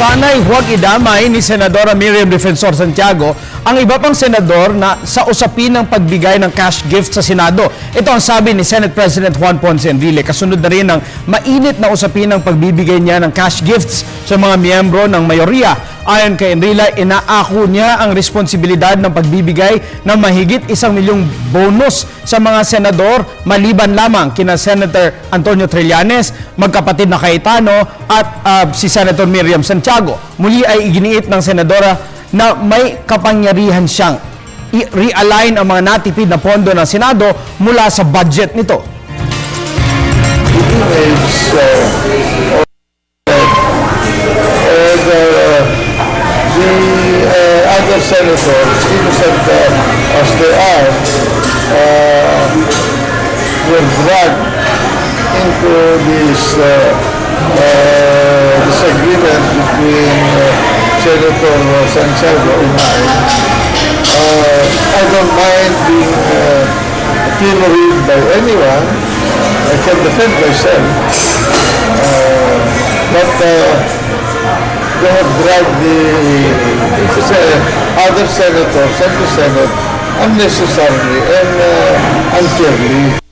Sana'y huwag idamay ni Senadora Miriam Defensor Santiago ang iba pang senador na sa usapin ng pagbigay ng cash gift sa Senado. Ito ang sabi ni Senate President Juan Ponce Enrile. Kasunod na rin ng mainit na usapin ng pagbibigay niya ng cash gifts sa mga miyembro ng mayorya. Ayon kay Enrile, inaako niya ang responsibilidad ng pagbibigay ng mahigit 1 milyong bonus sa mga senador maliban lamang kina Senator Antonio Trillanes, magkapatid na Cayetano at si Senator Miriam Santiago. Muli ay iginiit ng senadora na may kapangyarihan siyang i-realign ang mga natipid na pondo ng Senado mula sa budget nito. Other senators, innocent as they are, were dragged into this disagreement between Senator Santiago and I don't mind being pilloried by anyone. I can defend myself. But they have dragged the other senators and the Senate unnecessarily and unfairly.